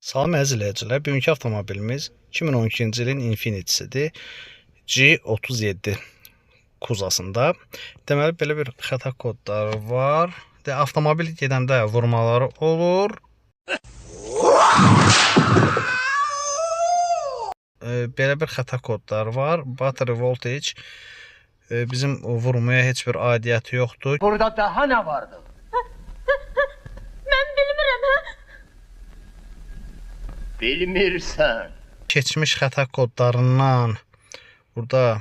Salam əzizləyicilər, bugünkü avtomobilimiz 2012-ci ilin Infiniti-sidir. G37 kuzasında. Deməli, belə bir xəta kodları var. Avtomobil gedəndə vurmaları olur. Belə bir xəta kodları var. Battery voltage bizim vurmaya heç bir aidiyyəti yoxdur. Burada daha ne vardı? Mən bilmirəm, hə? Bilmirsən. Keçmiş xəta kodlarından burada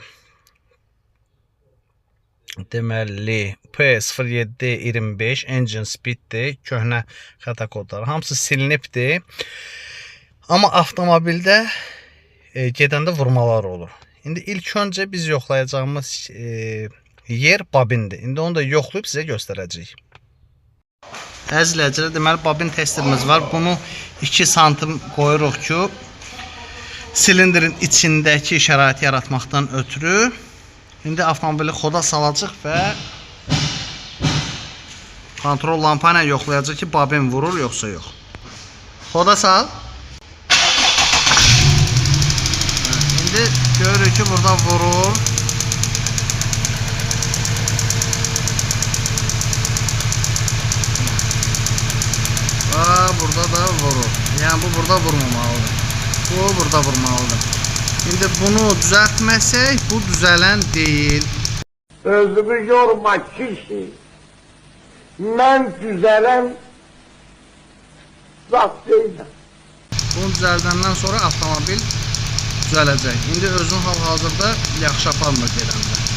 deməli P0725 engine speeddir, köhnə xəta kodları. Hamısı silinibdir. Amma avtomobildə gedəndə vurmalar olur. İndi ilk öncə biz yoxlayacağımız yer babindir. İndi onu da yoxlayıb sizə göstərəcəyik. Əzizləyicilər, deməli babin testerimiz var. Bunu 2 santim qoyuruq ki, silindrin içindəki şəraiti yaratmaqdan ötürü. İndi avtomobili xoda salacaq və kontrol lampa ilə yoxlayacaq ki, babin vurur yoxsa yox. Xoda sal. İndi görürük ki, burada vurur. Burada da vurur. Yəni bu burada vurmamalıdır. Bu burada vurmalıdır. İndi bunu düzəltməsək bu düzələn deyil. Özümü yorma kişi. Mən düzələn zat deyiləm. Bunu düzəldəndən sonra avtomobil düzələcək. İndi özün hal-hazırda yaxşı aparmır gedəndə.